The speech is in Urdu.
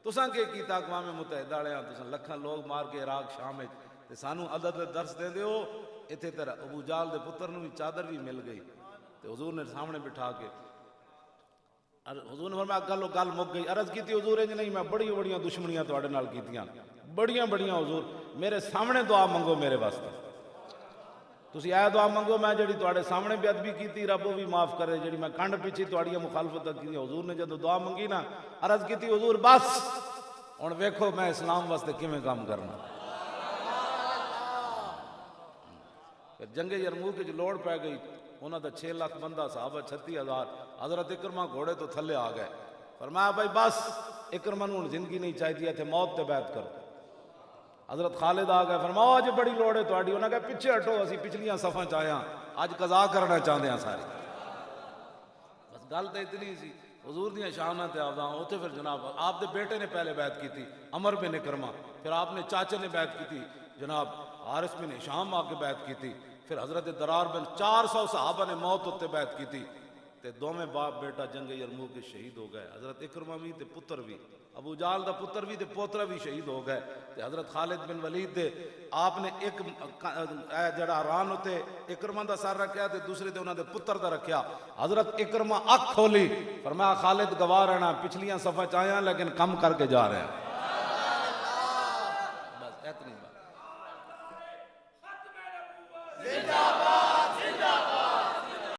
تساں کے کیتا اقوام متحدہ والےاں تساں لکھاں لوگ مار کے عراق شام وچ تے سانو عدد دے درس دے دیو ایتھے تیرا ابو جال دے پتر نو بھی چادر بھی مل گئی تے حضور نے سامنے بٹھا کے حضور نے فرمایا گل مک گئی. عرض کیتی حضور انج نہیں میں بڑیاں دشمنیاں تواڈے نال کیتیاں بڑیاں حضور میرے سامنے دعا منگو میرے واسطے تسی اے دعا منگو میں جڑی تواڈے سامنے بے ادبی کیتی رب وہ بھی معاف کرے جڑی میں کنڈ پیچھے تواڈیاں مخالفت کی. حضور نے جدو دعا منگی نا عرض کیتی حضور بس ہن ویکھو میں اسلام واسطے کیویں کام کرنا. پھر جنگ یرموک وچ لوڑ پی گئی انہاں دا 6 لاکھ بندہ صحابہ 36,000 حضرت اکرمہ گھوڑے تو تھلے آ گئے. فرمایا بھائی بس اکرمہ نوں زندگی نہیں چاہیے تھے موت تے بیعت کرو. حضرت خالد آ گئے فرمایا اج بڑی لوڑ ہے تہاڈی. انہاں کہا پیچھے ہٹو اسی پچھلیاں صفاں چ آئے ہاں اج قضا کرنا چاہندے ہاں سارے. بس گل تے اتنی سی حضور دیاں شاناں تے آودا اوتھے. پھر جناب آپ دے بیٹے نے پہلے بیعت کی تھی عمر بن اکرمہ. پھر آپ نے چاچے نے بیعت کی تھی جناب حارث بن ہشام آ کے بیعت کی تھی. پھر حضرت درار بن 400 صحابہ نے موت ہوتے بیعت کی تھی تے دوویں باپ بیٹا جنگ یرموک کے شہید ہو گئے. حضرت اکرمہ بھی تے پتر بھی ابو جال دا پتر بھی تے پوترا بھی شہید ہو گئے. تے حضرت خالد بن ولید دے آپ نے ایک جڑا ران ہوتے اکرمہ دا سر رکھیا تے دوسرے تے انہاں دے پتر دا رکھیا. حضرت اکرمہ اکھ کھولی فرمایا خالد گواہ رہنا پچھلیاں صفحہ چ آیا لیکن کم کر کے جا رہے ہیں. بس اتنی بات.